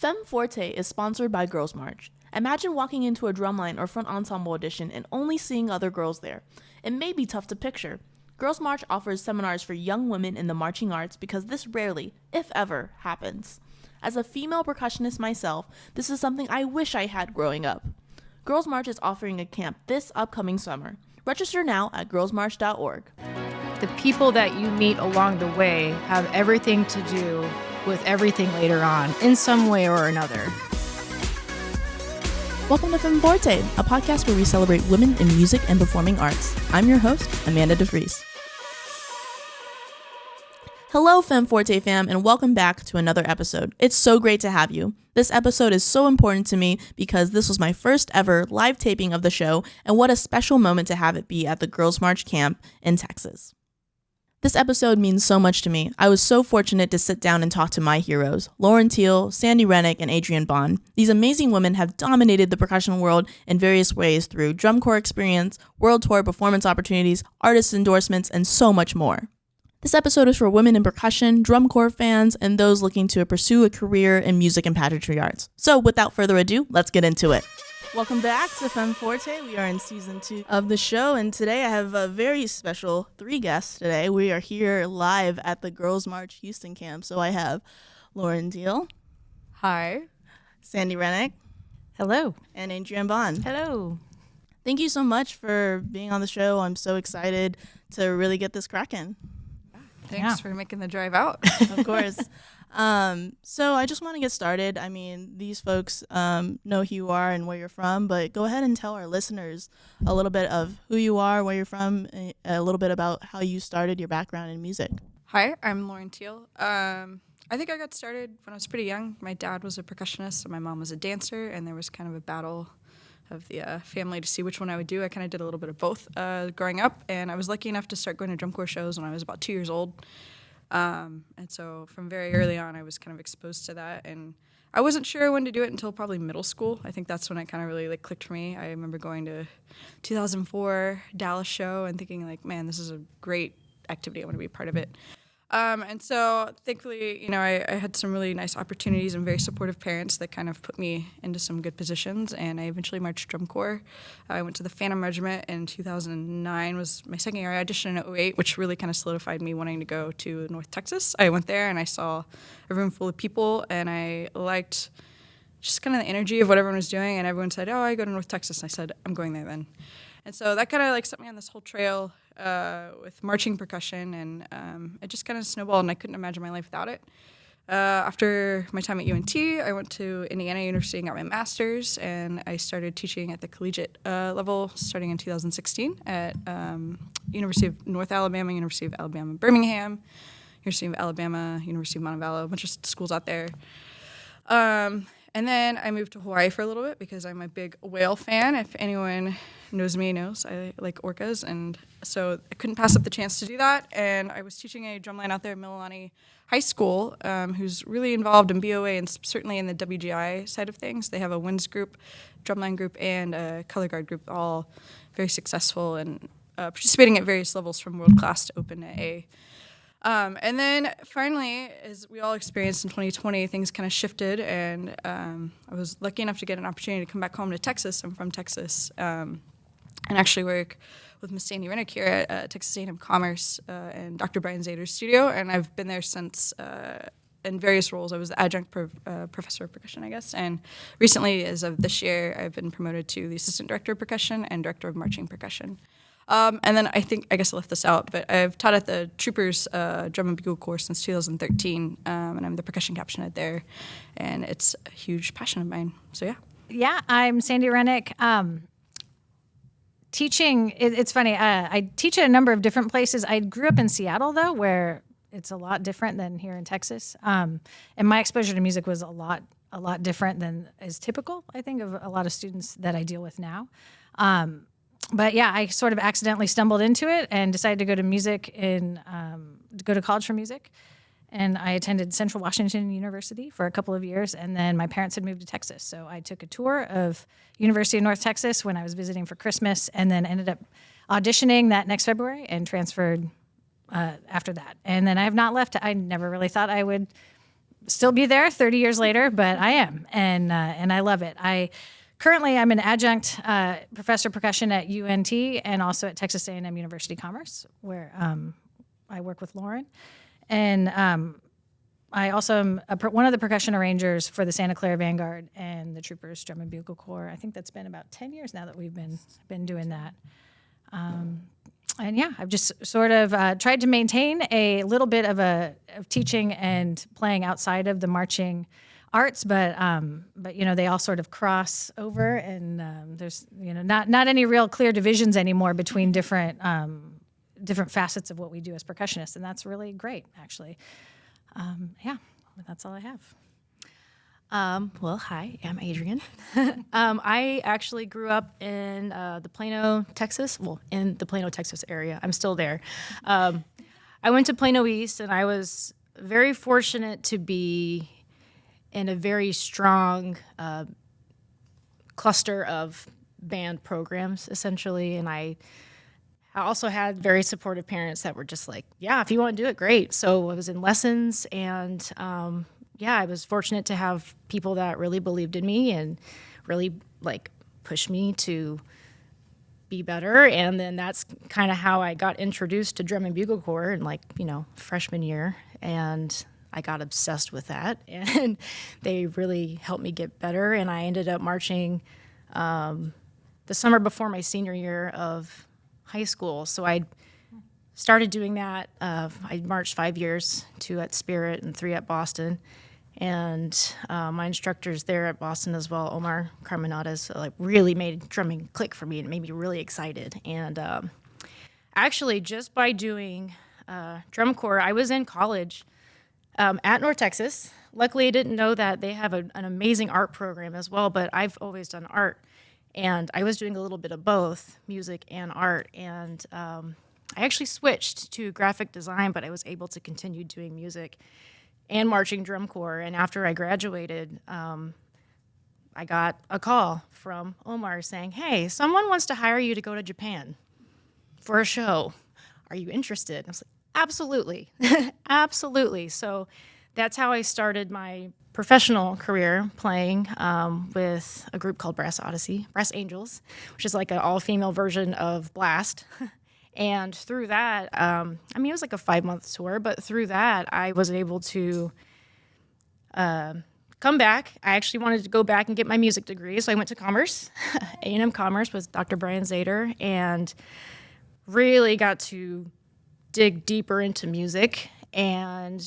Femme Forte is sponsored by Girls March. Imagine walking into a drumline or front ensemble audition and only seeing other girls there. It may be tough to picture. Girls March offers seminars for young women in the marching arts because this rarely, if ever, happens. As a female percussionist myself, this is something I wish I had growing up. Girls March is offering a camp this upcoming summer. Register now at girlsmarch.org. The people that you meet along the way have everything to do with everything later on, in some way or another. Welcome to Femme Forte, a podcast where we celebrate women in music and performing arts. I'm your host, Amanda DeVries. Hello, Femme Forte fam, and welcome back to another episode. It's so great to have you. This episode is so important to me because this was my first ever live taping of the show, and what a special moment to have it be at the Girls March camp in Texas. This episode means so much to me. I was so fortunate to sit down and talk to my heroes, Teel, Sandi Rennick, and Adrian Bond. These amazing women have dominated the percussion world in various ways through drum corps experience, world tour performance opportunities, artist endorsements, and so much more. This episode is for women in percussion, drum corps fans, and those looking to pursue a career in music and pageantry arts. So without further ado, let's get into it. Welcome back to Femme Forte. We are in season 2 of the show, and today I have a very special 3 guests today. We are here live at the Girls March Houston camp. So I have Teel. Hi. Sandi Rennick. Hello. And Adrian Bond. Hello. Thank you so much for being on the show. I'm so excited to really get this cracking. Thanks for making the drive out. Of course. So I just want to get started. I mean, these folks know who you are and where you're from, but go ahead and tell our listeners a little bit of who you are, where you're from, a little bit about how you started your background in music. Hi, I'm Teel. I think I got started when I was pretty young. My dad was a percussionist and my mom was a dancer, and there was kind of a battle of the family to see which one I would do. I kind of did a little bit of both growing up, and I was lucky enough to start going to drum corps shows when I was about 2 years old. And so from very early on, I was kind of exposed to that, and I wasn't sure when to do it until probably middle school. I think that's when it kind of really clicked for me. I remember going to 2004 Dallas show and thinking man, this is a great activity. I want to be a part of it. And so thankfully, I had some really nice opportunities and very supportive parents that kind of put me into some good positions, and I eventually marched drum corps. I went to the Phantom Regiment in 2009, was my second year. I auditioned in 2008, which really kind of solidified me wanting to go to North Texas. I went there and I saw a room full of people, and I liked just kind of the energy of what everyone was doing, and everyone said, I go to North Texas, and I said, I'm going there then. And so that kind of set me on this whole trail with marching percussion, and it just kind of snowballed, and I couldn't imagine my life without it. After my time at UNT, I went to Indiana University and got my master's, and I started teaching at the collegiate level starting in 2016 at University of North Alabama, University of Alabama Birmingham, University of Alabama, University of Montevallo, a bunch of schools out there. And then I moved to Hawaii for a little bit because I'm a big whale fan. If anyone knows me, knows I like orcas. And so I couldn't pass up the chance to do that. And I was teaching a drumline out there at Mililani High School, who's really involved in BOA and certainly in the WGI side of things. They have a winds group, drumline group, and a color guard group, all very successful and participating at various levels from world class to open to A. And then finally, as we all experienced in 2020, things kind of shifted, and I was lucky enough to get an opportunity to come back home to Texas. I'm from Texas, and actually work with Miss Sandi Rennick here at Texas A&M Commerce and Dr. Brian Zader's studio, and I've been there since in various roles. I was the adjunct professor of percussion, I guess, and recently, as of this year, I've been promoted to the assistant director of percussion and director of marching percussion. And then I guess I left this out, but I've taught at the Troopers Drum and Bugle course since 2013, and I'm the percussion caption at there, and it's a huge passion of mine. So yeah. Yeah, I'm Sandi Rennick. Teaching, it's funny, I teach at a number of different places. I grew up in Seattle, though, where it's a lot different than here in Texas, and my exposure to music was a lot different than is typical, I think, of a lot of students that I deal with now. But yeah, I sort of accidentally stumbled into it and decided to go to go to college for music. And I attended Central Washington University for a couple of years, and then my parents had moved to Texas. So I took a tour of University of North Texas when I was visiting for Christmas, and then ended up auditioning that next February and transferred after that. And then I have not left. I never really thought I would still be there 30 years later, but I am, and I love it. Currently, I'm an adjunct professor of percussion at UNT and also at Texas A&M University Commerce, where I work with Lauren. And I also am one of the percussion arrangers for the Santa Clara Vanguard and the Troopers Drum and Bugle Corps. I think that's been about 10 years now that we've been doing that. And yeah, I've just sort of tried to maintain a little bit of teaching and playing outside of the marching arts, but they all sort of cross over, and there's not any real clear divisions anymore between different facets of what we do as percussionists, and that's really great, actually. That's all I have. Well, hi, I'm Adrian. I actually grew up in the Plano, Texas area. I'm still there. I went to Plano East, and I was very fortunate to be in a very strong cluster of band programs, essentially. And I also had very supportive parents that were just like, yeah, if you want to do it, great. So I was in lessons, and I was fortunate to have people that really believed in me and really pushed me to be better. And then that's kind of how I got introduced to Drum and Bugle Corps in freshman year. And I got obsessed with that, and they really helped me get better. And I ended up marching the summer before my senior year of high school. So I started doing that. I marched 5 years, 2 at Spirit and 3 at Boston. And my instructors there at Boston as well, Omar Carmenadas, really made drumming click for me, and it made me really excited. And actually, just by doing drum corps, I was in college at North Texas. Luckily, I didn't know that they have an amazing art program as well, but I've always done art. And I was doing a little bit of both, music and art. And I actually switched to graphic design, but I was able to continue doing music and marching drum corps. And after I graduated, I got a call from Omar saying, hey, someone wants to hire you to go to Japan for a show. Are you interested? I was like, absolutely. Absolutely. So that's how I started my professional career, playing with a group called Brass Angels, which is like an all-female version of Blast. And through that, it was like a 5-month tour, but through that, I was able to come back. I actually wanted to go back and get my music degree, so I went to Commerce, A&M Commerce with Dr. Brian Zader, and really got to dig deeper into music. And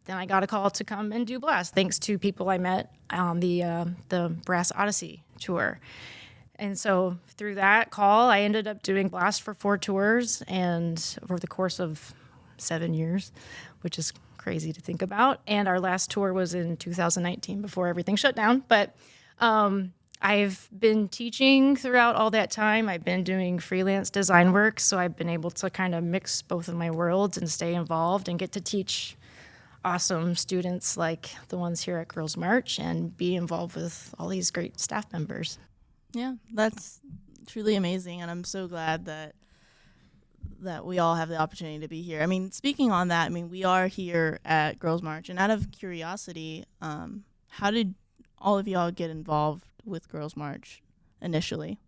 then I got a call to come and do Blast, thanks to people I met on the Brass Odyssey tour. And so through that call, I ended up doing Blast for 4 tours and over the course of 7 years, which is crazy to think about. And our last tour was in 2019 before everything shut down. But I've been teaching throughout all that time. I've been doing freelance design work, so I've been able to kind of mix both of my worlds and stay involved and get to teach awesome students like the ones here at Girls March and be involved with all these great staff members. Yeah, that's truly amazing, and I'm so glad that we all have the opportunity to be here. I mean, speaking on that, we are here at Girls March, and out of curiosity, how did all of y'all get involved with Girls March initially?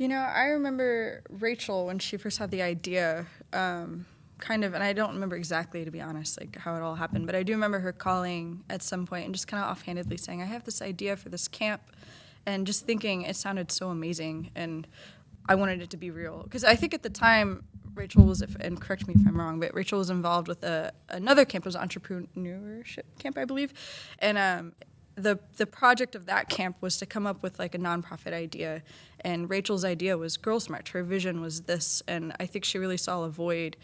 I remember Rachel when she first had the idea, and I don't remember exactly, to be honest, how it all happened, but I do remember her calling at some point and just kind of offhandedly saying, I have this idea for this camp, and just thinking it sounded so amazing, and I wanted it to be real. Because I think at the time, Rachel was, and correct me if I'm wrong, but Rachel was involved with another camp. It was an entrepreneurship camp, I believe. And the project of that camp was to come up with a nonprofit idea. And Rachel's idea was Girls March. Her vision was this. And I think she really saw a void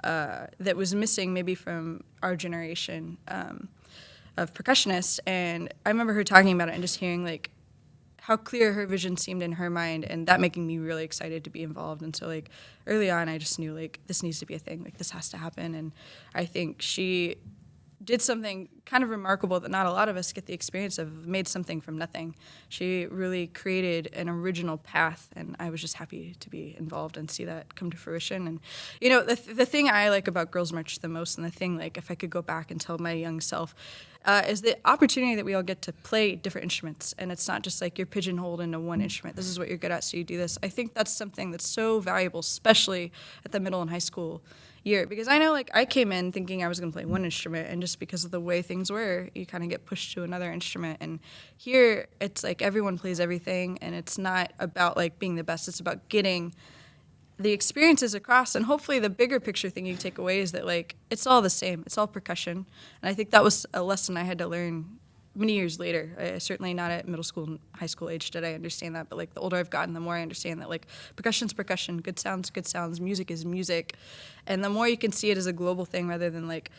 that was missing maybe from our generation of percussionists. And I remember her talking about it and just hearing how clear her vision seemed in her mind, and that making me really excited to be involved. And so early on, I just knew this needs to be a thing, this has to happen. And I think she did something kind of remarkable that not a lot of us get the experience of, made something from nothing. She really created an original path, and I was just happy to be involved and see that come to fruition. And, you know, the thing I like about Girls March the most, and the thing, like, if I could go back and tell my young self, is the opportunity that we all get to play different instruments. And it's not just like you're pigeonholed into one instrument. This is what you're good at, so you do this. I think that's something that's so valuable, especially at the middle and high school year, because I know, like, I came in thinking I was going to play one instrument, and just because of the way things were, you kind of get pushed to another instrument. And here it's like everyone plays everything, and it's not about like being the best, it's about getting the experiences across. And hopefully the bigger picture thing you take away is that, like, it's all the same, it's all percussion. And I think that was a lesson I had to learn many years later. Certainly not at middle school and high school age did I understand that, but like the older I've gotten, the more I understand that, like, percussion's percussion, good sounds, music is music. And the more you can see it as a global thing rather than like,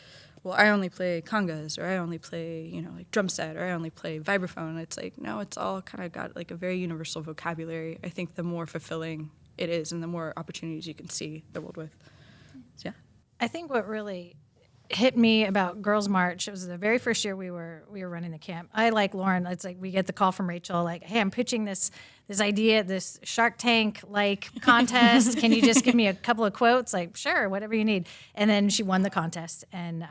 well, I only play congas, or I only play, you know, like drum set, or I only play vibraphone. It's like, no, it's all kind of got like a very universal vocabulary. I think the more fulfilling it is and the more opportunities you can see the world with. So, yeah. I think what really hit me about Girls March, it was the very first year we were running the camp. I, like Lauren, it's like we get the call from Rachel, like, hey, I'm pitching this idea, this Shark Tank like contest. Can you just give me a couple of quotes? Like, sure, whatever you need. And then she won the contest, and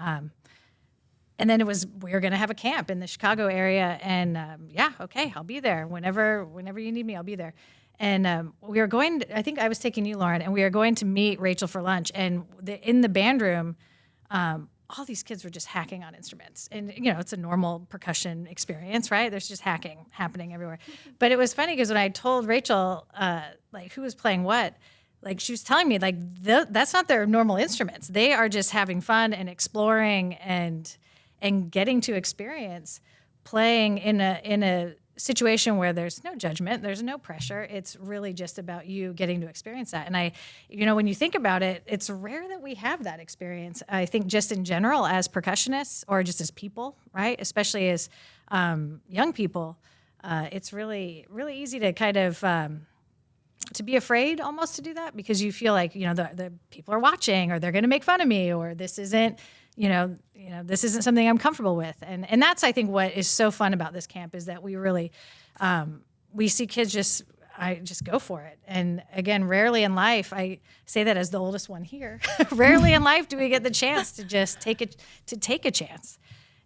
then we were going to have a camp in the Chicago area, and yeah, okay, I'll be there whenever you need me, I'll be there. And we were going I think I was taking you, Lauren, and we were going to meet Rachel for lunch, and in the band room, all these kids were just hacking on instruments. And, you know, it's a normal percussion experience, right? There's just hacking happening everywhere. But it was funny because when I told Rachel, like, who was playing what, like, she was telling me, like, that's not their normal instruments. They are just having fun and exploring and getting to experience playing in a situation where there's no judgment, there's no pressure. It's really just about you getting to experience that. And when you think about it, it's rare that we have that experience. I think just in general as percussionists or just as people, right? Especially as young people, it's really, really easy to kind of to be afraid almost to do that because you feel like, the people are watching or they're going to make fun of me or this isn't, this isn't something I'm comfortable with. And that's, I think, what is so fun about this camp is that we really, we see kids just go for it. And again, rarely in life, I say that as the oldest one here, rarely in life do we get the chance to just take a chance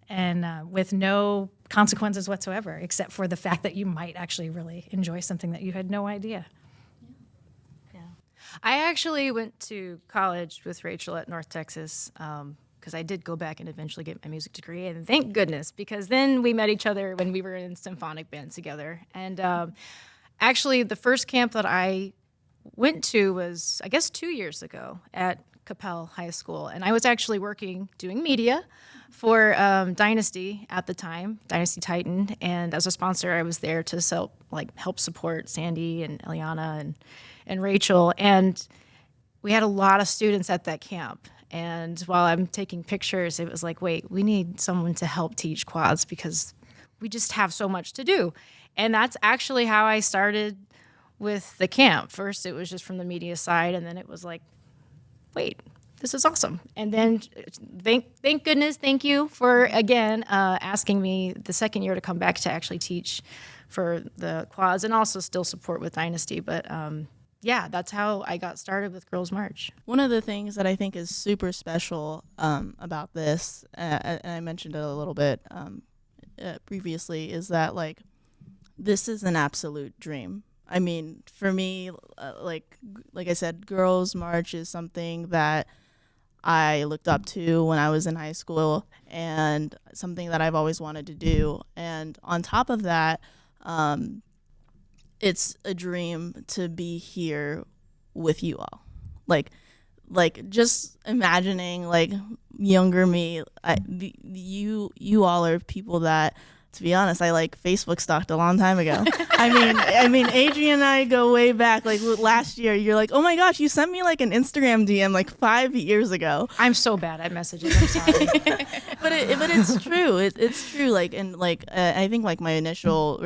and with no consequences whatsoever, except for the fact that you might actually really enjoy something that you had no idea. I actually went to college with Rachel at North Texas because I did go back and eventually get my music degree, and thank goodness, because then we met each other when we were in symphonic band together. And actually, the first camp that I went to was, I guess, 2 years ago at Capel High School, and I was actually doing media for Dynasty at the time, Dynasty Titan, and as a sponsor, I was there to help support Sandi and Eliana and Rachel, and we had a lot of students at that camp. And while I'm taking pictures, it was like, wait, we need someone to help teach quads because we just have so much to do. And that's actually how I started with the camp. First, it was just from the media side, and then it was like, wait, this is awesome. And then thank goodness, thank you for, again, asking me the second year to come back to actually teach for the quads and also still support with Dynasty. But yeah, that's how I got started with Girls March. One of the things that I think is super special about this, and I mentioned it a little bit previously, is that this is an absolute dream. I mean, for me, like I said, Girls March is something that I looked up to when I was in high school and something that I've always wanted to do. And on top of that, it's a dream to be here with you all. Like just imagining younger me, you all are people that, to be honest, I Facebook stalked a long time ago. I mean, Adrian and I go way back. Last year, you're like, oh my gosh, you sent me an Instagram DM 5 years ago. I'm so bad at messages. I'm sorry. but it's true. It's true. I think my initial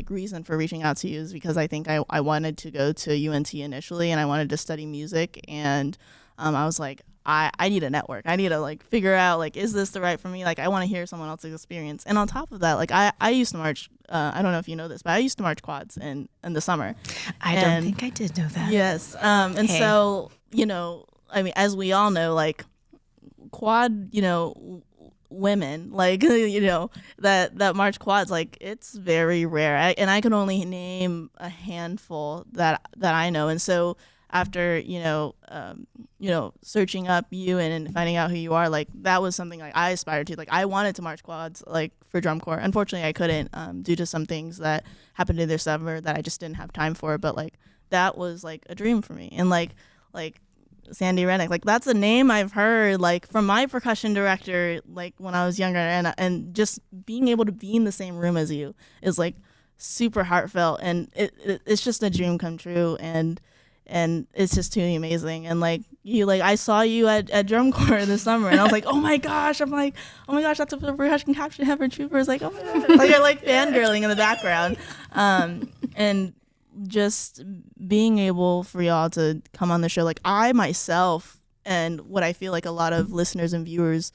reason for reaching out to you is because I think I wanted to go to UNT initially, and I wanted to study music, and I was like, I need a network. I need to like figure out like, is this the right for me? Like, I want to hear someone else's experience. And on top of that, like I used to march. I don't know if you know this, but I used to march quads in the summer. I don't think I did know that. Yes. And so, you know, I mean, as we all know, like quad, you know, women, like, you know, that march quads, like it's very rare. And I can only name a handful that I know. And so after, you know, searching up you and finding out who you are, like that was something like I aspired to. Like I wanted to march quads like for drum corps. Unfortunately, I couldn't due to some things that happened in their summer that I just didn't have time for. But like that was like a dream for me. And like Sandi Rennick, like that's a name I've heard like from my percussion director like when I was younger, and just being able to be in the same room as you is like super heartfelt, and it's just a dream come true, and it's just too amazing. And like you, like I saw you at drum corps this summer, and I was like, oh my gosh, that's a percussion caption heifer troopers, like oh my god, like you're like fangirling in the background, and just being able for y'all to come on the show, like I myself, and what I feel like a lot of listeners and viewers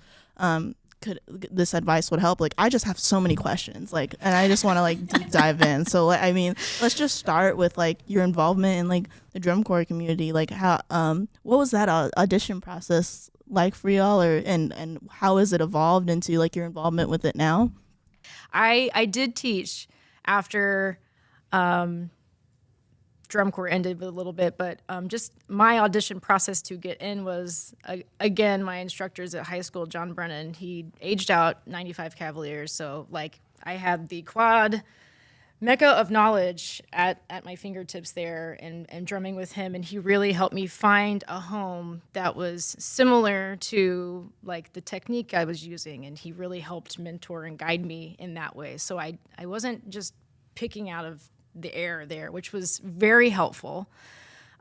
this advice would help. Like I just have so many questions, like, and I just want to like deep dive in. So like, I mean, let's just start with like your involvement in like the drum corps community. Like how what was that audition process like for y'all, and how has it evolved into like your involvement with it now? I did teach after drum corps ended with a little bit, but just my audition process to get in was, again, my instructors at high school, John Brennan, he aged out 95 Cavaliers, so like I had the quad mecca of knowledge at my fingertips there, and drumming with him, and he really helped me find a home that was similar to like the technique I was using, and he really helped mentor and guide me in that way. So I wasn't just picking out of the air there, which was very helpful.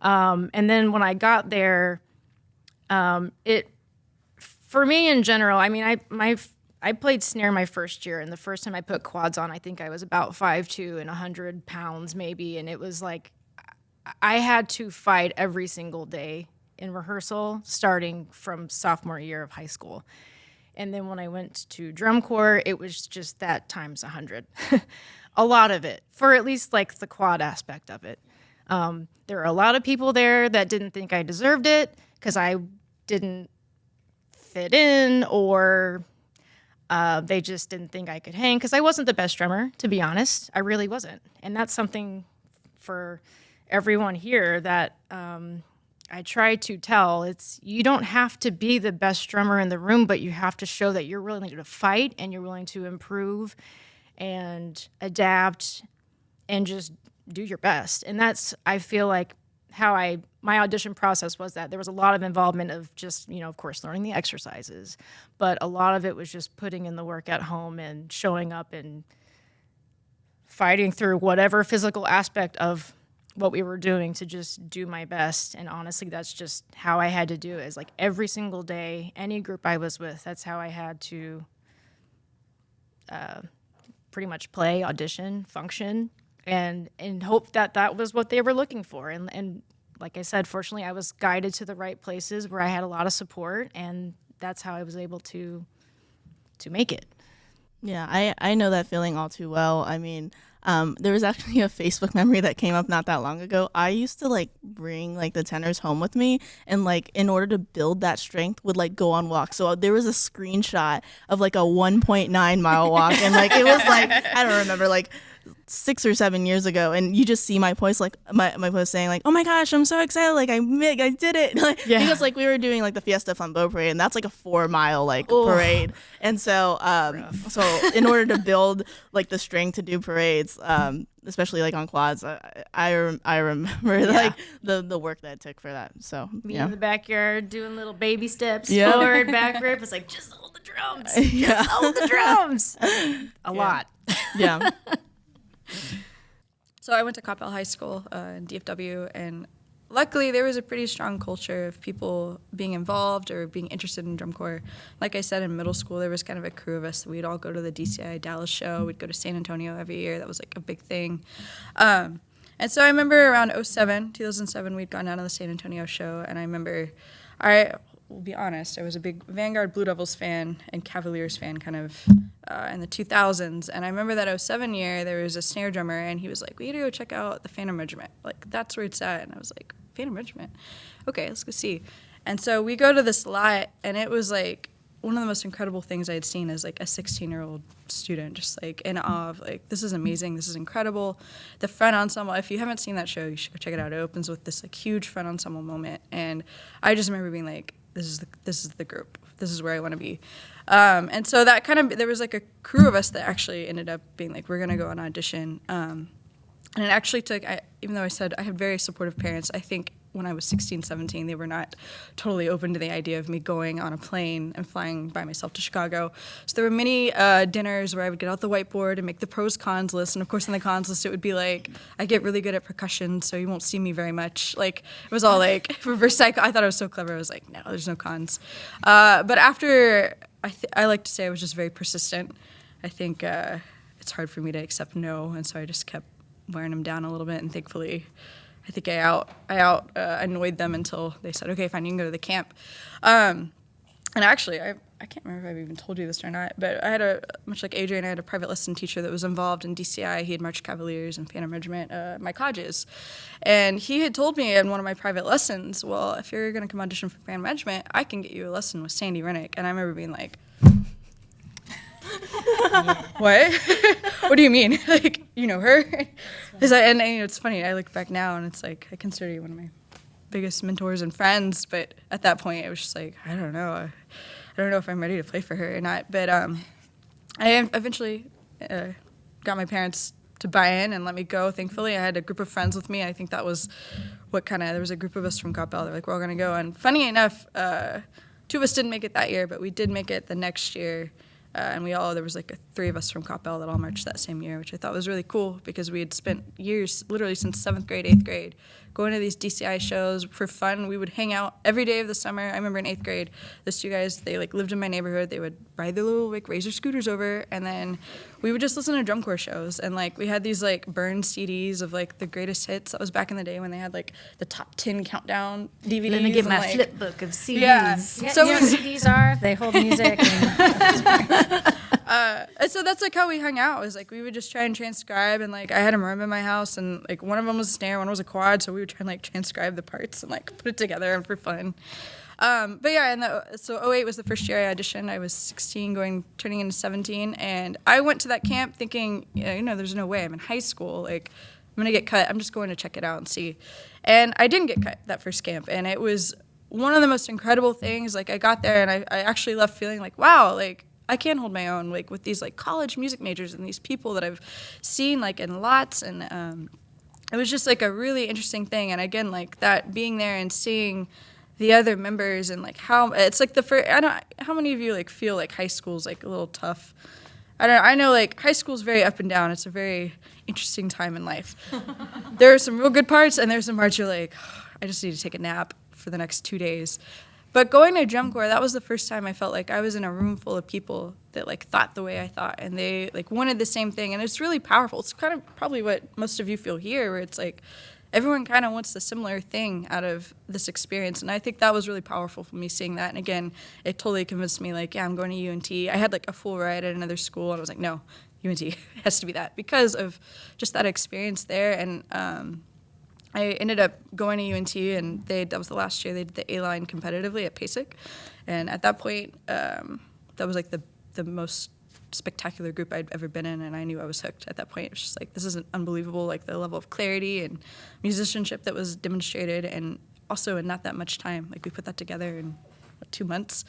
And then when I got there, it, for me in general, I mean, I played snare my first year, and the first time I put quads on, I think I was about 5'2" and 100 pounds maybe, and it was like I had to fight every single day in rehearsal starting from sophomore year of high school. And then when I went to drum corps, it was just that times 100. A lot of it, for at least like the quad aspect of it. There are a lot of people there that didn't think I deserved it because I didn't fit in, or they just didn't think I could hang because I wasn't the best drummer, to be honest. I really wasn't. And that's something for everyone here that I try to tell. It's, you don't have to be the best drummer in the room, but you have to show that you're willing to fight and you're willing to improve and adapt and just do your best. And that's, I feel like, how my audition process was. That there was a lot of involvement of just, you know, of course, learning the exercises, but a lot of it was just putting in the work at home and showing up and fighting through whatever physical aspect of what we were doing to just do my best. And honestly, that's just how I had to do it. Is like every single day, any group I was with, that's how I had to pretty much play, audition, function, and hope that that was what they were looking for. And like I said, fortunately, I was guided to the right places where I had a lot of support, and that's how I was able to make it. Yeah, I know that feeling all too well. I mean, there was actually a Facebook memory that came up not that long ago. I used to like bring like the tenors home with me, and like in order to build that strength would like go on walks. So there was a screenshot of like a 1.9 mile walk, and like it was like, I don't remember, like 6 or 7 years ago, and you just see my post, like my post saying like, oh my gosh, I'm so excited, like I did it. Like, yeah. Because like we were doing like the Fiesta Flambeau parade, and that's like a 4 mile like parade, and so so in order to build like the strength to do parades, especially like on quads, I remember like the work that it took for that. So me in the backyard doing little baby steps, forward, back rip. It's like, just hold the drums, just hold the drums. A lot. Yeah. So I went to Coppell High School in DFW, and luckily there was a pretty strong culture of people being involved or being interested in drum corps. Like I said, in middle school there was kind of a crew of us. We'd all go to the DCI Dallas show. We'd go to San Antonio every year. That was like a big thing. And so I remember around 2007, we'd gone down to the San Antonio show, and I remember will be honest, I was a big Vanguard Blue Devils fan and Cavaliers fan kind of in the 2000s. And I remember that '07 year, there was a snare drummer, and he was like, we got to go check out the Phantom Regiment. Like, that's where it's at. And I was like, Phantom Regiment? Okay, let's go see. And so we go to this lot, and it was like one of the most incredible things I had seen as like a 16-year-old student, just like in awe of like, this is amazing, this is incredible. The front ensemble, if you haven't seen that show, you should go check it out. It opens with this like huge front ensemble moment, and I just remember being like, this is the group, this is where I want to be. And so that kind of, there was like a crew of us that actually ended up being like, we're gonna go on audition. And it actually took, even though I said I had very supportive parents, I think when I was 16, 17, they were not totally open to the idea of me going on a plane and flying by myself to Chicago. So there were many dinners where I would get out the whiteboard and make the pros cons list. And of course, in the cons list, it would be like, I get really good at percussion, so you won't see me very much. Like, it was all like reverse psycho. I thought I was so clever. I was like, no, there's no cons. But after, I like to say I was just very persistent. I think it's hard for me to accept no. And so I just kept wearing them down a little bit, and thankfully, I think I annoyed them until they said, okay, fine, you can go to the camp. And actually, I can't remember if I've even told you this or not, but I had much like Adrian, I had a private lesson teacher that was involved in DCI. He had marched Cavaliers and Phantom Regiment, my colleges. And he had told me in one of my private lessons, well, if you're going to come audition for Phantom Regiment, I can get you a lesson with Sandi Rennick. And I remember being like, what? What do you mean? Like, you know her? And it's funny, I look back now and it's like, I consider you one of my biggest mentors and friends, but at that point it was just like, I don't know if I'm ready to play for her or not. But I eventually got my parents to buy in and let me go, thankfully. I had a group of friends with me. I think that was what there was a group of us from Coppell. They're like, we're all going to go. And funny enough, two of us didn't make it that year, but we did make it the next year. And there was like three of us from Coppell that all marched that same year, which I thought was really cool because we had spent years, literally since 7th grade, 8th grade, going to these DCI shows for fun. We would hang out every day of the summer. I remember in 8th grade, those two guys, they like lived in my neighborhood. They would ride their little like Razor scooters over, and then we would just listen to drum corps shows. And like we had these like burned CDs of like the greatest hits. That was back in the day when they had like the top 10 countdown DVDs. Let me get my like, flip book of CDs. Yeah. So CDs are, they hold music. And so that's like how we hung out. It was like we would just try and transcribe, and like I had a marimba in my house, and like one of them was a snare, one was a quad, so we would try and like transcribe the parts and like put it together for fun. But yeah, so '08 was the first year I auditioned. I was 16, turning into 17, and I went to that camp thinking, there's no way I'm in high school, like I'm gonna get cut. I'm just going to check it out and see. And I didn't get cut that first camp, and it was one of the most incredible things. Like I got there, and I actually left feeling like, wow, like I can hold my own, like with these like college music majors and these people that I've seen like in lots, and it was just like a really interesting thing. And again, like that being there and seeing the other members and like how it's like how many of you like feel like high school's like a little tough? I know like high school's very up and down. It's a very interesting time in life. There are some real good parts, and there's some parts you're like, I just need to take a nap for the next 2 days. But going to drum corps, that was the first time I felt like I was in a room full of people that like thought the way I thought, and they like wanted the same thing, and it's really powerful. It's kind of probably what most of you feel here, where it's like everyone kind of wants the similar thing out of this experience, and I think that was really powerful for me seeing that. And again, it totally convinced me like, yeah, I'm going to UNT. I had like a full ride at another school, and I was like, no, UNT has to be that because of just that experience there. And I ended up going to UNT, and that was the last year they did the A-line competitively at PASIC. And at that point, that was like the most spectacular group I'd ever been in, and I knew I was hooked at that point. It was just like, this is unbelievable, like the level of clarity and musicianship that was demonstrated, and also in not that much time. Like we put that together in 2 months.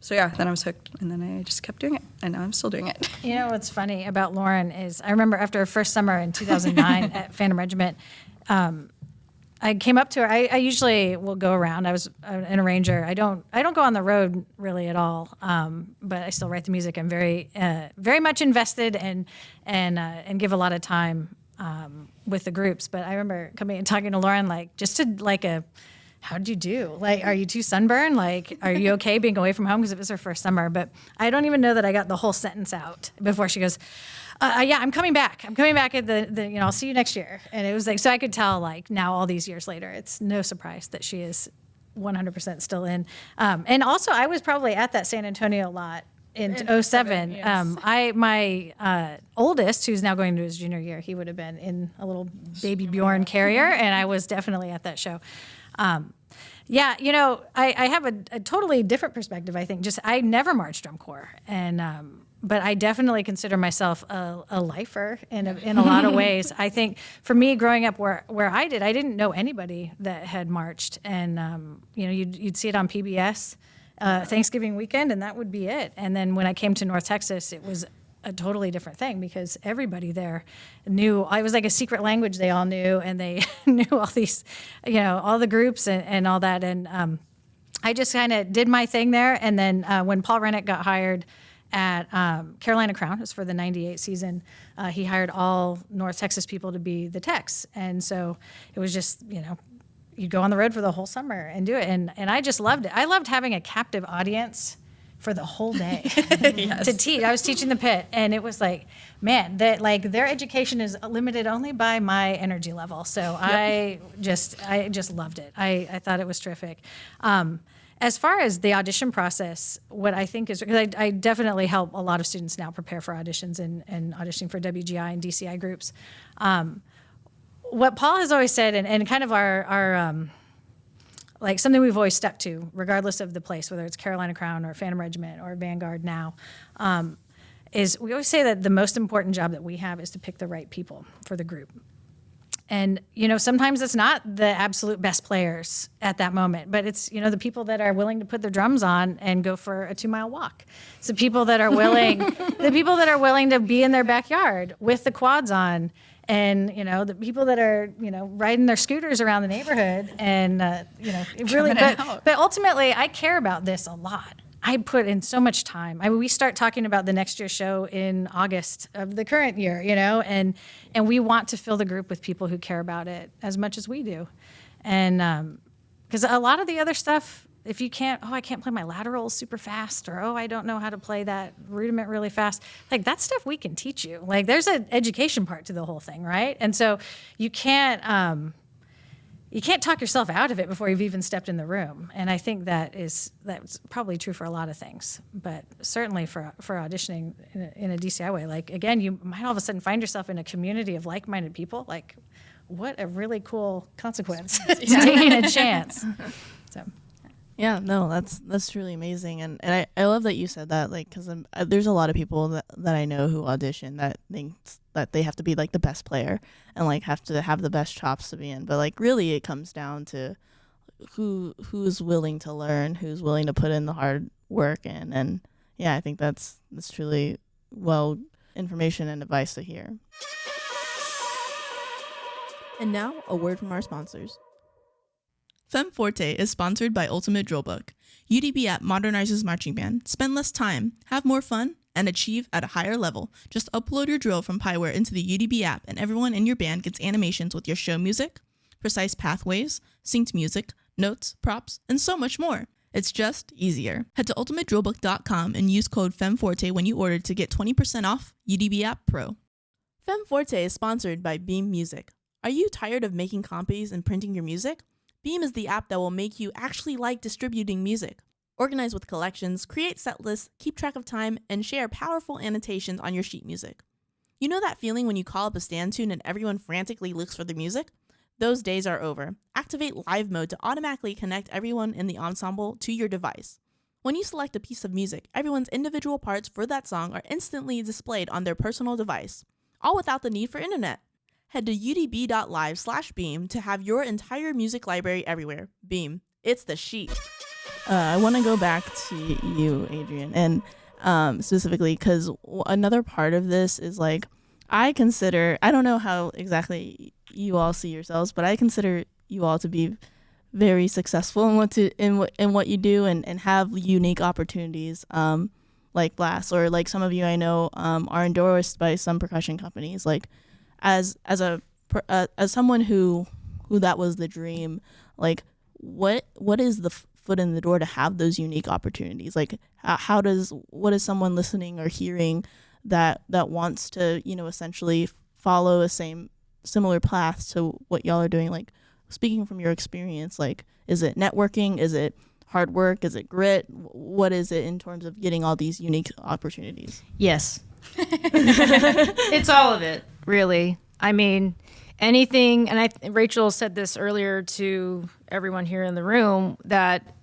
So yeah, then I was hooked, and then I just kept doing it, and now I'm still doing it. You know what's funny about Lauren is I remember after her first summer in 2009 at Phantom Regiment, I came up to her. I usually will go around. I was an arranger. I don't go on the road really at all, but I still write the music. I'm very much invested and give a lot of time with the groups. But I remember coming and talking to Lauren, like just to like how'd you do? Like, are you too sunburned? Like, are you okay being away from home? Because it was her first summer. But I don't even know that I got the whole sentence out before she goes, yeah, I'm coming back. I'm coming back at the I'll see you next year. And it was like, so I could tell like now all these years later, it's no surprise that she is 100% still in. And also, I was probably at that San Antonio lot in 07. Yes. My oldest, who's now going to his junior year, he would have been in a little baby Bjorn carrier, and I was definitely at that show. Yeah, I have a totally different perspective, I think. Just I never marched drum corps, and but I definitely consider myself a lifer in a lot of ways. I think for me, growing up where I didn't know anybody that had marched, and you'd see it on PBS Thanksgiving weekend, and that would be it. And then when I came to North Texas, it was a totally different thing because everybody there knew. I was like a secret language they all knew, and they knew all these, all the groups and all that. And I just kind of did my thing there. And then when Paul Rennick got hired at Carolina Crown, it was for the 98 season, he hired all North Texas people to be the techs. And so it was just, you'd go on the road for the whole summer and do it. And I just loved it. I loved having a captive audience for the whole day to teach. I was teaching the pit, and it was like, man, that like their education is limited only by my energy level. So I just loved it. I thought it was terrific. As far as the audition process, what I think is, because I definitely help a lot of students now prepare for auditions and auditioning for WGI and DCI groups. What Paul has always said, and kind of our like something we've always stuck to, regardless of the place, whether it's Carolina Crown or Phantom Regiment or Vanguard now, is we always say that the most important job that we have is to pick the right people for the group. And, sometimes it's not the absolute best players at that moment, but it's, the people that are willing to put their drums on and go for a 2-mile walk. It's the people that are willing, to be in their backyard with the quads on. And, the people that are, riding their scooters around the neighborhood and, it really, but ultimately I care about this a lot. I put in so much time. We start talking about the next year's show in August of the current year, and we want to fill the group with people who care about it as much as we do. And, because a lot of the other stuff, if you can't, I can't play my laterals super fast, or, I don't know how to play that rudiment really fast. Like, that stuff we can teach you. Like, there's an education part to the whole thing, right? And so you can't talk yourself out of it before you've even stepped in the room. And I think that's probably true for a lot of things, but certainly for auditioning in a DCI way. Like, again, you might all of a sudden find yourself in a community of like-minded people. Like, what a really cool consequence to taking a chance. So. Yeah, no, that's truly amazing, and I love that you said that, like, because there's a lot of people that I know who audition that think that they have to be like the best player and like have to have the best chops to be in, but like really it comes down to who's willing to learn, who's willing to put in the hard work, and yeah, I think that's truly well information and advice to hear. And now a word from our sponsors. Femme Forte is sponsored by Ultimate Drillbook. UDB app modernizes marching band. Spend less time, have more fun, and achieve at a higher level. Just upload your drill from Pyware into the UDB app, and everyone in your band gets animations with your show music, precise pathways, synced music, notes, props, and so much more. It's just easier. Head to ultimatedrillbook.com and use code FemmeForte when you order to get 20% off UDB app Pro. Femme Forte is sponsored by Beam Music. Are you tired of making copies and printing your music? Beam is the app that will make you actually like distributing music. Organize with collections, create set lists, keep track of time, and share powerful annotations on your sheet music. You know that feeling when you call up a stand tune and everyone frantically looks for the music? Those days are over. Activate live mode to automatically connect everyone in the ensemble to your device. When you select a piece of music, everyone's individual parts for that song are instantly displayed on their personal device, all without the need for internet. Head to udb.live/beam to have your entire music library everywhere. Beam, it's the sheet. I want to go back to you, Adrian, and specifically because another part of this is like, I don't know how exactly you all see yourselves, but I consider you all to be very successful in what you do and have unique opportunities, like Blast, or like some of you I know are endorsed by some percussion companies. Like, as someone who that was the dream, like what is the foot in the door to have those unique opportunities? Like what is someone listening or hearing that wants to, essentially follow a similar path to what y'all are doing? Like, speaking from your experience, like, is it networking? Is it hard work? Is it grit? What is it in terms of getting all these unique opportunities? Yes. It's all of it, really. I mean, anything, and Rachel said this earlier to everyone here in the room, that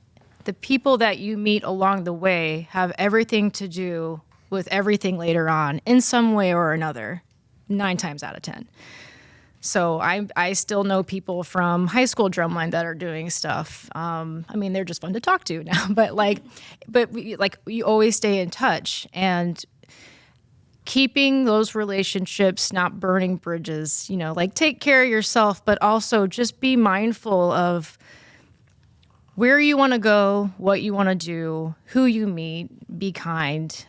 the people that you meet along the way have everything to do with everything later on in some way or another, 9 times out of 10. So I still know people from high school drumline that are doing stuff. I mean, they're just fun to talk to now, but we always stay in touch, and keeping those relationships, not burning bridges, like take care of yourself, but also just be mindful of where you want to go, what you want to do, who you meet, be kind,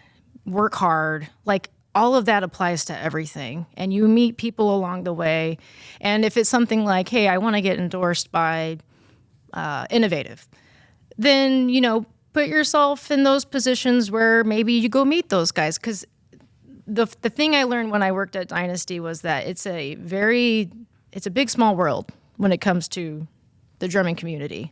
work hard. Like all of that applies to everything. And you meet people along the way. And if it's something like, hey, I want to get endorsed by Innovative, then, put yourself in those positions where maybe you go meet those guys. Because the thing I learned when I worked at Dynasty was that it's a big, small world when it comes to the drumming community.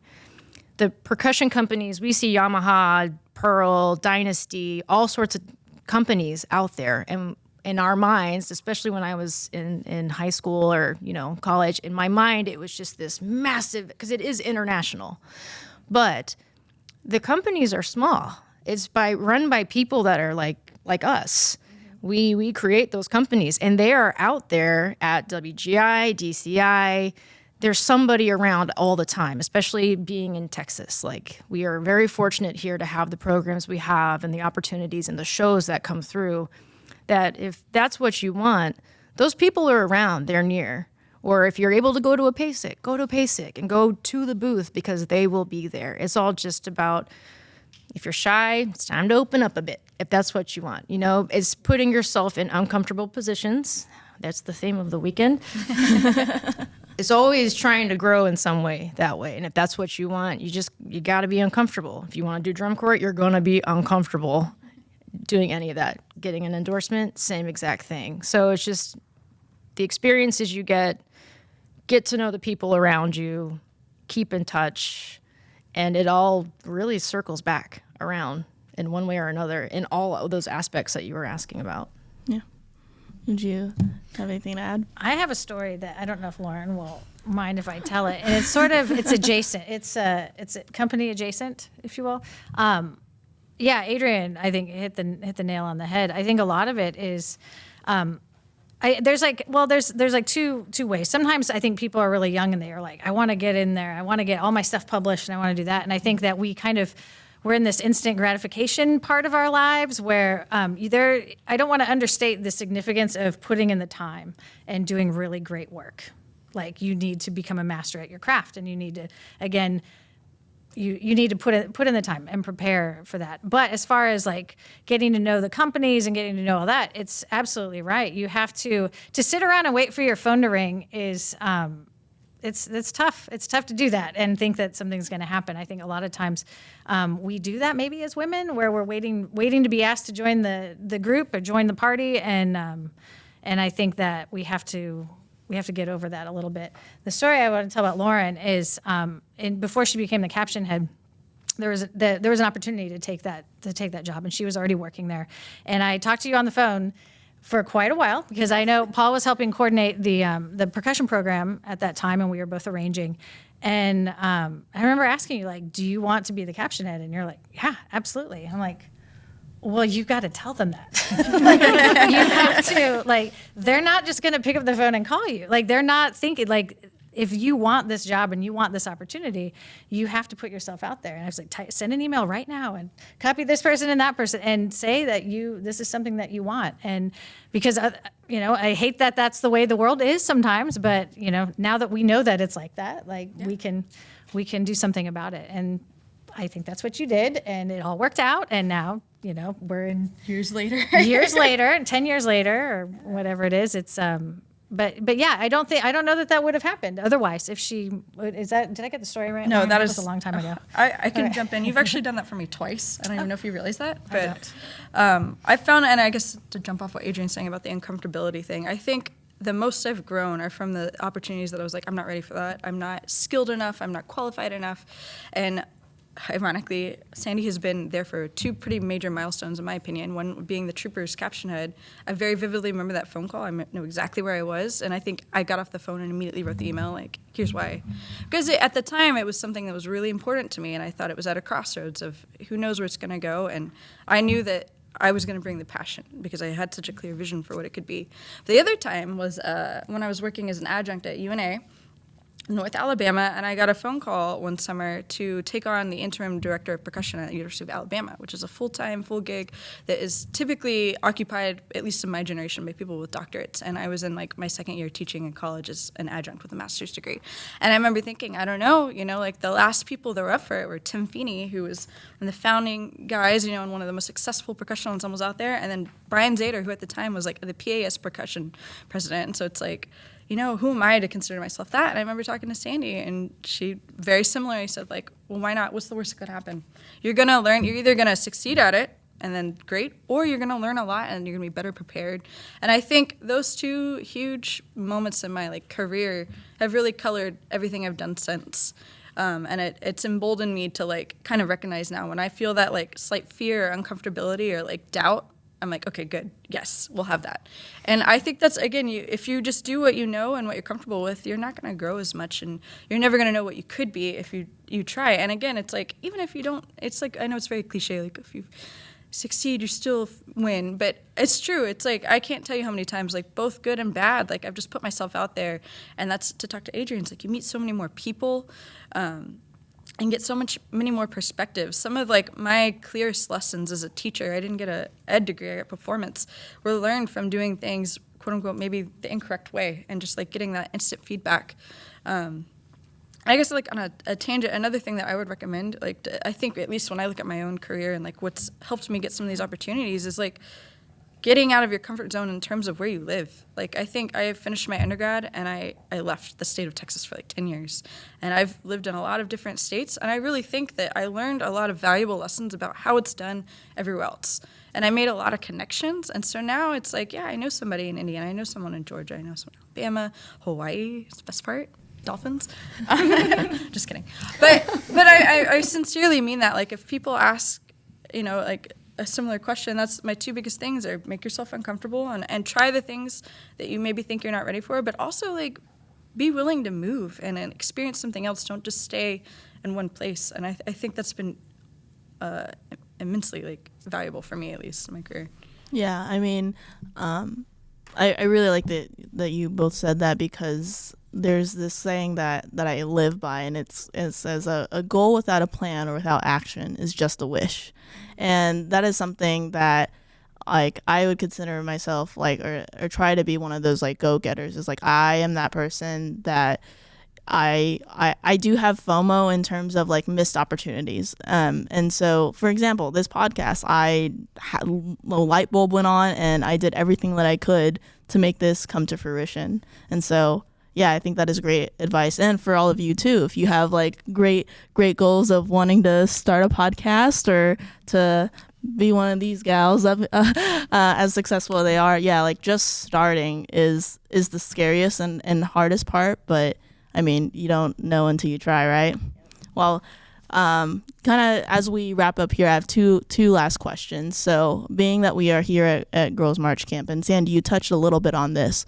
The percussion companies, we see Yamaha, Pearl, Dynasty, all sorts of companies out there. And in our minds, especially when I was in high school or, college, in my mind, it was just this massive, because it is international. But the companies are small. It's run by people that are like us. We create those companies, and they are out there at WGI, DCI. There's somebody around all the time, especially being in Texas. Like, we are very fortunate here to have the programs we have and the opportunities and the shows that come through, that if that's what you want, those people are around, they're near. Or if you're able to go to a PASIC, go to a PASIC and go to the booth, because they will be there. It's all just about, if you're shy, it's time to open up a bit, if that's what you want. It's putting yourself in uncomfortable positions. That's the theme of the weekend. It's always trying to grow in some way that way. And if that's what you want, you got to be uncomfortable. If you want to do drum corps, you're going to be uncomfortable doing any of that. Getting an endorsement, same exact thing. So it's just the experiences you get to know the people around you, keep in touch, and it all really circles back around in one way or another in all of those aspects that you were asking about. Yeah. Did you have anything to add? I have a story that I don't know if Lauren will mind if I tell it. And it's adjacent. It's company adjacent, if you will. Adrian, I think hit the nail on the head. I think a lot of it is, there's two ways. Sometimes I think people are really young and they are like, I want to get in there. I want to get all my stuff published and I want to do that. And I think that we're in this instant gratification part of our lives where I don't want to understate the significance of putting in the time and doing really great work. Like, you need to become a master at your craft, and you need to, again, you need to put in the time and prepare for that. But as far as like getting to know the companies and getting to know all that, it's absolutely right. You have to sit around and wait for your phone to ring is it's tough. It's tough to do that and think that something's going to happen. I think a lot of times we do that maybe as women, where we're waiting to be asked to join the group or join the party, and I think that we have to get over that a little bit. The story I want to tell about Lauren is, before she became the caption head, there was an opportunity to take that job, and she was already working there. And I talked to you on the phone for quite a while, because I know Paul was helping coordinate the percussion program at that time, and we were both arranging. And I remember asking you, like, do you want to be the caption head? And you're like, yeah, absolutely. And I'm like, well, you've got to tell them that. Like, you have to, like, they're not just going to pick up the phone and call you. Like, they're not thinking, like, if you want this job and you want this opportunity, you have to put yourself out there. And I was like, send an email right now and copy this person and that person and say that this is something that you want. And because, I hate that that's the way the world is sometimes, but, now that we know that it's like that, like, we can do something about it. And I think that's what you did, and it all worked out. And now, we're in Years later, 10 years later, or whatever it is. It's, but yeah, I don't know that would have happened otherwise. Did I get the story right? No, that was a long time ago. I can jump in. You've actually done that for me twice. I don't even know if you realize that, but I found, and I guess to jump off what Adrian's saying about the uncomfortability thing, I think the most I've grown are from the opportunities that I was like, I'm not ready for that. I'm not skilled enough. I'm not qualified enough. And ironically, Sandi has been there for 2 pretty major milestones, in my opinion. One being the Troopers caption head. I very vividly remember that phone call. I know exactly where I was. And I think I got off the phone and immediately wrote the email, like, here's why. Because at the time, it was something that was really important to me. And I thought it was at a crossroads of who knows where it's going to go. And I knew that I was going to bring the passion because I had such a clear vision for what it could be. But the other time was when I was working as an adjunct at UNA, North Alabama, and I got a phone call one summer to take on the interim director of percussion at the University of Alabama, which is a full-time, full gig that is typically occupied, at least in my generation, by people with doctorates. And I was in like my second year teaching in college as an adjunct with a master's degree. And I remember thinking, I don't know, like the last people that were up for it were Tim Feeney, who was one of the founding guys, and one of the most successful percussion ensembles out there, and then Brian Zader, who at the time was like the PAS percussion president. And so it's like, who am I to consider myself that? And I remember talking to Sandi, and she very similarly said, like, well, why not? What's the worst that could happen? You're going to learn. You're either going to succeed at it, and then great, or you're going to learn a lot, and you're going to be better prepared. And I think those 2 huge moments in my, career have really colored everything I've done since. And it's emboldened me to, kind of recognize now when I feel that, slight fear or uncomfortability or, doubt, I'm like, okay, good. Yes, we'll have that. And I think that's, again, if you just do what you know and what you're comfortable with, you're not going to grow as much, and you're never going to know what you could be if you try. And again, it's like, even if you don't, it's like, I know it's very cliche, like if you succeed, you still win. But it's true. It's like, I can't tell you how many times, both good and bad, I've just put myself out there. And that's to talk to Adrian. It's like, you meet so many more people, and get many more perspectives. Some of my clearest lessons as a teacher, I didn't get an ed degree, I got performance, were learned from doing things, quote unquote, maybe the incorrect way, and just getting that instant feedback. I guess on a tangent, another thing that I would recommend, I think at least when I look at my own career and what's helped me get some of these opportunities is getting out of your comfort zone in terms of where you live. I think I finished my undergrad and I left the state of Texas for 10 years. And I've lived in a lot of different states, and I really think that I learned a lot of valuable lessons about how it's done everywhere else. And I made a lot of connections, and so now it's I know somebody in Indiana, I know someone in Georgia, I know someone in Alabama, Hawaii is the best part. Dolphins. Just kidding. But I sincerely mean that. If people ask, a similar question, that's my 2 biggest things are make yourself uncomfortable and try the things that you maybe think you're not ready for, but also be willing to move and experience something else. Don't just stay in one place. And I think that's been immensely valuable for me, at least in my career. Yeah, I mean, I really like that you both said that, because there's this saying that I live by, and it says a goal without a plan or without action is just a wish. And that is something that I would consider myself or try to be one of those go-getters. Is I am that person that I do have FOMO in terms of missed opportunities. And so, for example, this podcast, a light bulb went on and I did everything that I could to make this come to fruition. And so, yeah, I think that is great advice. And for all of you too, if you have great goals of wanting to start a podcast or to be one of these gals as successful as they are, yeah, just starting is the scariest and hardest part. But I mean, you don't know until you try, right? Well, kind of as we wrap up here, I have two last questions. So being that we are here at Girls March Camp, and Sandi, you touched a little bit on this.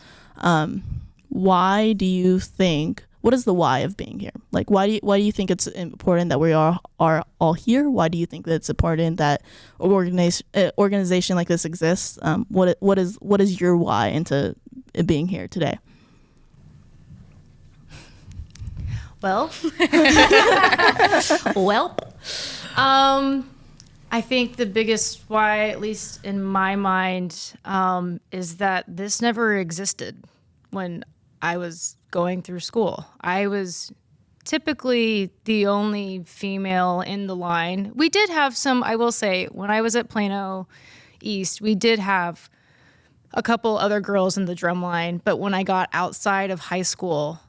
Why do you think, what is the why of being here? Why do you think it's important that we are all here? Why do you think that it's important that organization like this exists? What is your why into being here today? Well, I think the biggest why, at least in my mind, is that this never existed when I was going through school. I was typically the only female in the line. We did have some, I will say, when I was at Plano East, we did have a couple other girls in the drum line, but when I got outside of high school,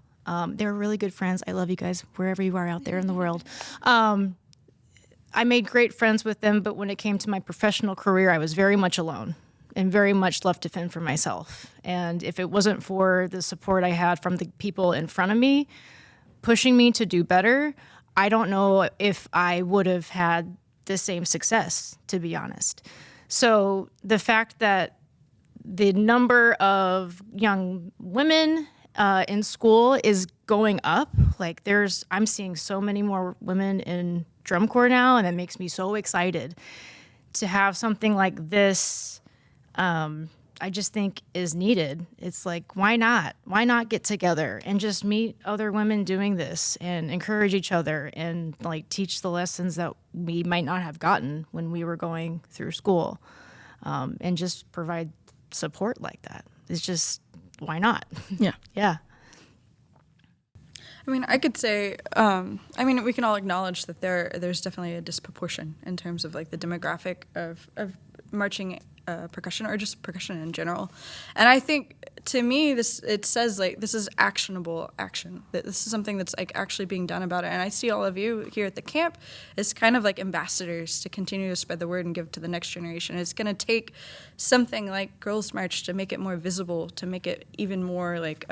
they were really good friends. I love you guys, wherever you are out there in the world. I made great friends with them, but when it came to my professional career, I was very much alone. and very much left to fend for myself. And if it wasn't for the support I had from the people in front of me, pushing me to do better, I don't know if I would have had the same success, to be honest. So the fact that the number of young women in school is going up, like I'm seeing so many more women in drum corps now, and it makes me so excited to have something like this. I just think is needed. It's like, why not? Why not get together and just meet other women doing this and encourage each other and like teach the lessons that we might not have gotten when we were going through school, and just provide support like that. It's just, why not? Yeah. Yeah. I mean, I could say, we can all acknowledge that there's definitely a disproportion in terms of like the demographic of marching percussion, or just percussion in general. And I think, to me, it says like this is actionable action, that this is something that's like actually being done about it. And I see all of you here at the camp as kind of like ambassadors to continue to spread the word and give to the next generation. It's going to take something like Girls March to make it more visible, to make it even more like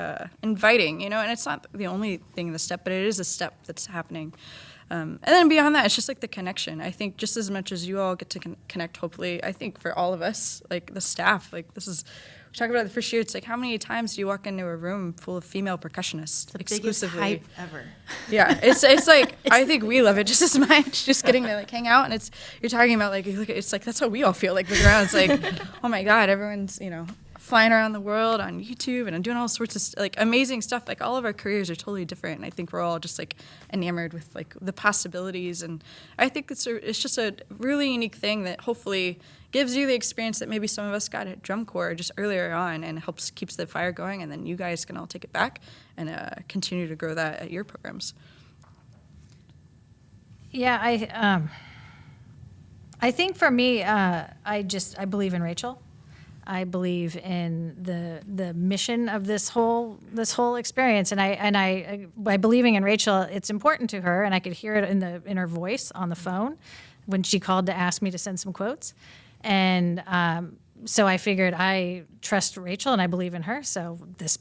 inviting, and it's not the only thing in the step, but it is a step that's happening. And then beyond that, it's just like the connection. I think just as much as you all get to connect, hopefully, I think for all of us, like the staff, like we talk about it the first year, it's like, how many times do you walk into a room full of female percussionists exclusively? Biggest hype ever. Yeah, it's like, I think we love it just as much, just getting to like hang out, and you're talking about like, it's like, that's how we all feel, like looking around, it's like, oh my God, everyone's, flying around the world on YouTube and doing all sorts of like amazing stuff. Like all of our careers are totally different, and I think we're all just like enamored with like the possibilities. And I think it's just a really unique thing that hopefully gives you the experience that maybe some of us got at drum corps just earlier on, and keeps the fire going. And then you guys can all take it back and continue to grow that at your programs. Yeah, I think for me, I believe in Rachel. I believe in the mission of this whole experience, and by believing in Rachel, it's important to her, and I could hear it in her voice on the phone when she called to ask me to send some quotes, and so I figured I trust Rachel and I believe in her, so this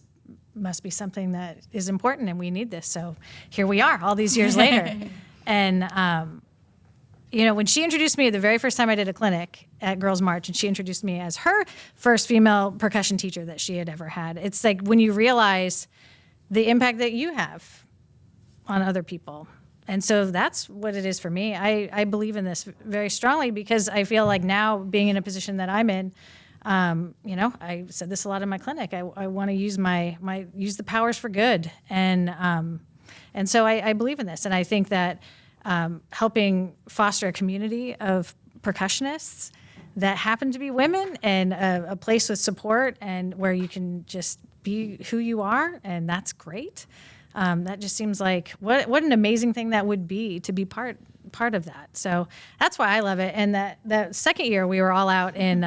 must be something that is important, and we need this. So here we are, all these years later, and. When she introduced me the very first time I did a clinic at Girls March, and she introduced me as her first female percussion teacher that she had ever had, it's like when you realize the impact that you have on other people. And so that's what it is for me. I believe in this very strongly because I feel like now, being in a position that I'm in, I said this a lot in my clinic. I want to use use the powers for good, and so I believe in this, and I think that. Helping foster a community of percussionists that happen to be women, and a place with support and where you can just be who you are, and that's great. That just seems like what an amazing thing that would be to be part of that. So that's why I love it. And that second year we were all out in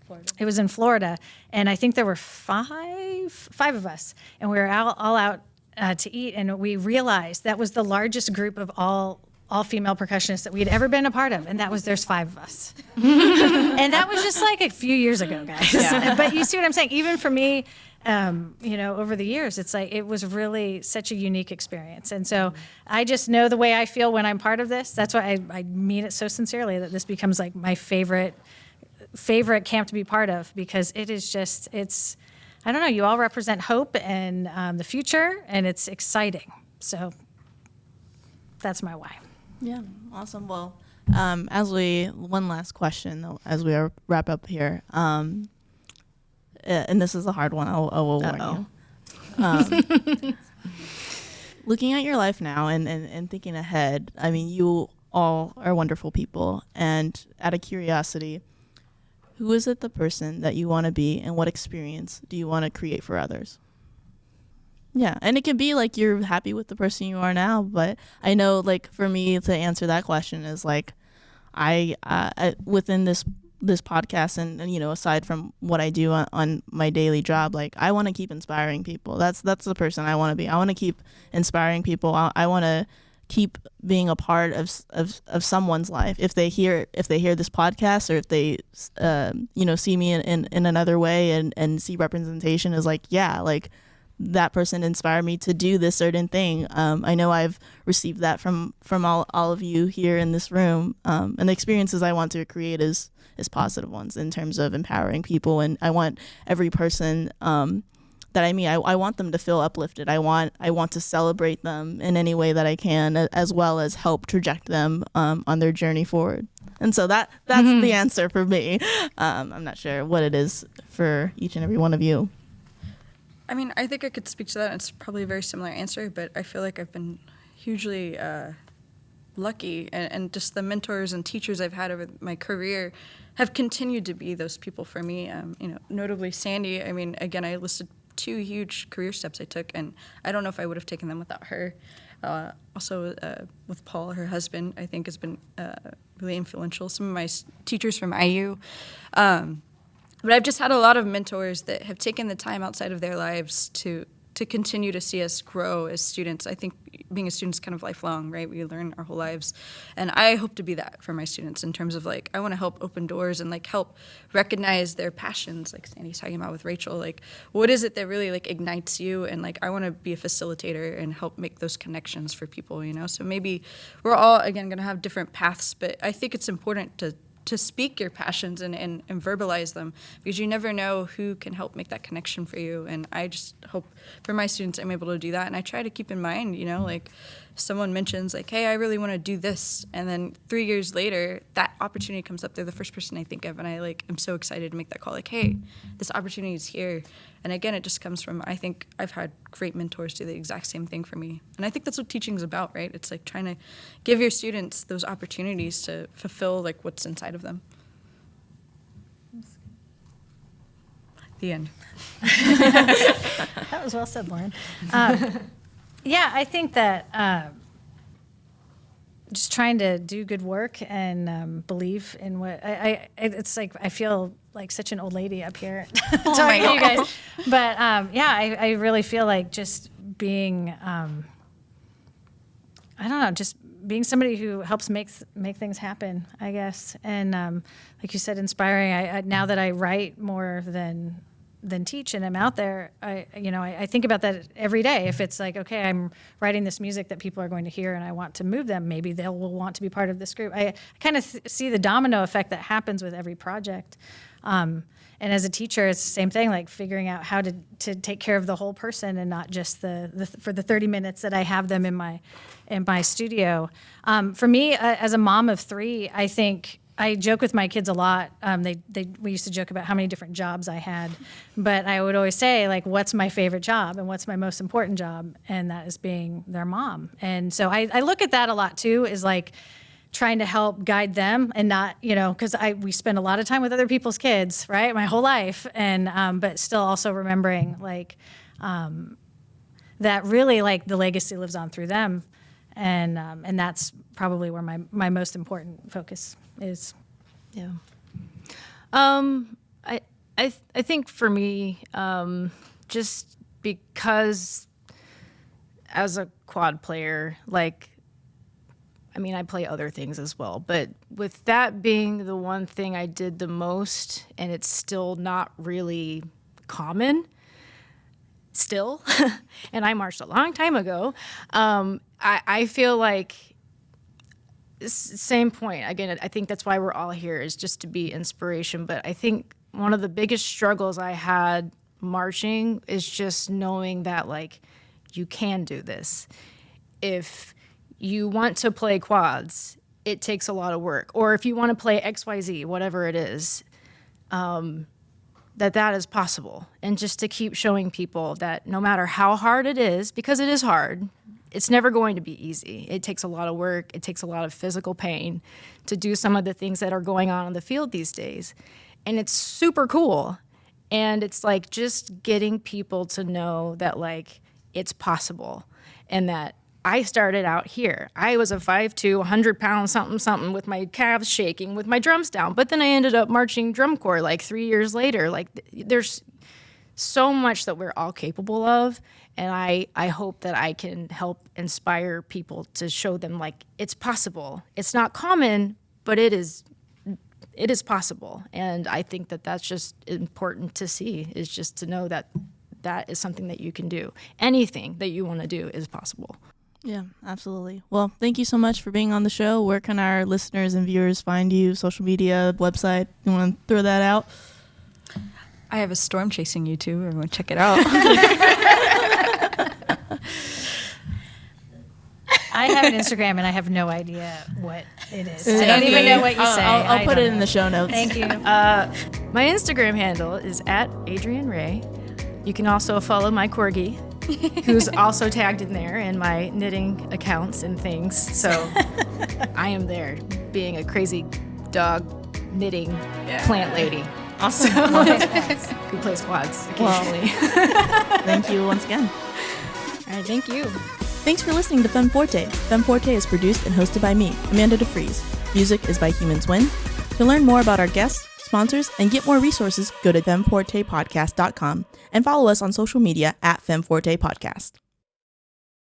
Florida. It was in Florida, and I think there were five of us, and we were all out. To eat, and we realized that was the largest group of all female percussionists that we had ever been a part of, and there's 5 of us. And that was just like a few years ago, guys. Yeah. But you see what I'm saying? Even for me, over the years, it's like it was really such a unique experience. And so I just know the way I feel when I'm part of this. That's why I mean it so sincerely, that this becomes like my favorite camp to be part of, because it is just, I don't know, you all represent hope and the future, and it's exciting. So that's my why. Yeah, awesome. Well, one last question, though, as we wrap up here, and this is a hard one, I will warn you. Looking at your life now and thinking ahead, I mean, you all are wonderful people, and out of curiosity, who is it the person that you want to be, and what experience do you want to create for others? Yeah, and it can be like you're happy with the person you are now, but I know, like, for me to answer that question is like, I within this podcast and aside from what I do on my daily job, like, I want to keep inspiring people. That's the person I want to be. I want to keep inspiring people. I want to keep being a part of someone's life if they hear this podcast, or if they see me in another way and see representation as like, yeah, like that person inspired me to do this certain thing. I know I've received that from all of you here in this room, and the experiences I want to create is positive ones in terms of empowering people. And I want every person that I meet, I want them to feel uplifted. I want to celebrate them in any way that I can, as well as help traject them on their journey forward. And so that's the answer for me. I'm not sure what it is for each and every one of you. I mean, I think I could speak to that. It's probably a very similar answer, but I feel like I've been hugely lucky, and just the mentors and teachers I've had over my career have continued to be those people for me. Notably Sandi. I mean, again, I listed 2 huge career steps I took, and I don't know if I would have taken them without her. Also, with Paul, her husband, I think has been really influential. Some of my teachers from IU. But I've just had a lot of mentors that have taken the time outside of their lives to continue to see us grow as students. I think being a student is kind of lifelong, right? We learn our whole lives. And I hope to be that for my students in terms of, like, I want to help open doors and, like, help recognize their passions, like Sandy's talking about with Rachel. Like, what is it that really, like, ignites you? And, like, I want to be a facilitator and help make those connections for people, So maybe we're all, again, going to have different paths, but I think it's important to speak your passions and verbalize them, because you never know who can help make that connection for you. And I just hope for my students I'm able to do that. And I try to keep in mind, like someone mentions like, hey, I really want to do this. And then 3 years later, that opportunity comes up. They're the first person I think of. And I'm so excited to make that call. Like, hey, this opportunity is here. And again, it just comes from, I think I've had great mentors do the exact same thing for me. And I think that's what teaching is about, right? It's like trying to give your students those opportunities to fulfill like what's inside of them. The end. That was well said, Lauren. Yeah, I think that just trying to do good work and believe in what it's like. I feel like such an old lady up here talking to you guys, but I really feel like just being I don't know, just being somebody who helps make things happen, I guess. And like you said, inspiring. I now that I write more than teach and I'm out there, I think about that every day. If it's like, okay, I'm writing this music that people are going to hear and I want to move them, maybe they will want to be part of this group. I kind of see the domino effect that happens with every project. And as a teacher, it's the same thing, like figuring out how to take care of the whole person and not just for the 30 minutes that I have them in my studio. For me, as a mom of 3, I think I joke with my kids a lot. We used to joke about how many different jobs I had, but I would always say, like, what's my favorite job and what's my most important job? And that is being their mom. And so I look at that a lot too, is like trying to help guide them and not, because we spend a lot of time with other people's kids, right? My whole life. And, but still also remembering like, that really like the legacy lives on through them. And that's probably where my most important focus is. Yeah. I think for me, just because as a quad player, I play other things as well, but with that being the one thing I did the most, and it's still not really common still, and I marched a long time ago, I feel like same point. Again, I think that's why we're all here, is just to be inspiration. But I think one of the biggest struggles I had marching is just knowing that, like, you can do this. If you want to play quads, it takes a lot of work. Or if you want to play XYZ, whatever it is, that is possible. And just to keep showing people that no matter how hard it is, because it is hard, it's never going to be easy. It takes a lot of work. It takes a lot of physical pain to do some of the things that are going on in the field these days. And it's super cool. And it's like just getting people to know that, like, it's possible. And that I started out here. I was a 5'2", 100-pound something with my calves shaking, with my drums down. But then I ended up marching drum corps like 3 years later. Like, there's so much that we're all capable of. And I hope that I can help inspire people to show them like it's possible. It's not common, but it is possible. And I think that that's just important to see, is just to know that that is something that you can do. Anything that you want to do is possible. Yeah, absolutely. Well, thank you so much for being on the show. Where can our listeners and viewers find you? Social media, website? You want to throw that out? I have a storm chasing YouTube. Everyone check it out. I have an Instagram and I have no idea what it is. I don't even know what you say. I'll put it in the show notes. Thank you. My Instagram handle is @Adrian Ray. You can also follow my corgi, who's also tagged in there in my knitting accounts and things. So I am there being a crazy dog knitting plant lady. Awesome. Who plays quads occasionally. Thank you once again. All right, thank you. Thanks for listening to Femme Forte. Femme Forte is produced and hosted by me, Amanda DeFries. Music is by Humans Win. To learn more about our guests, sponsors, and get more resources, go to femfortepodcast.com and follow us on social media @FemmeFortePodcast.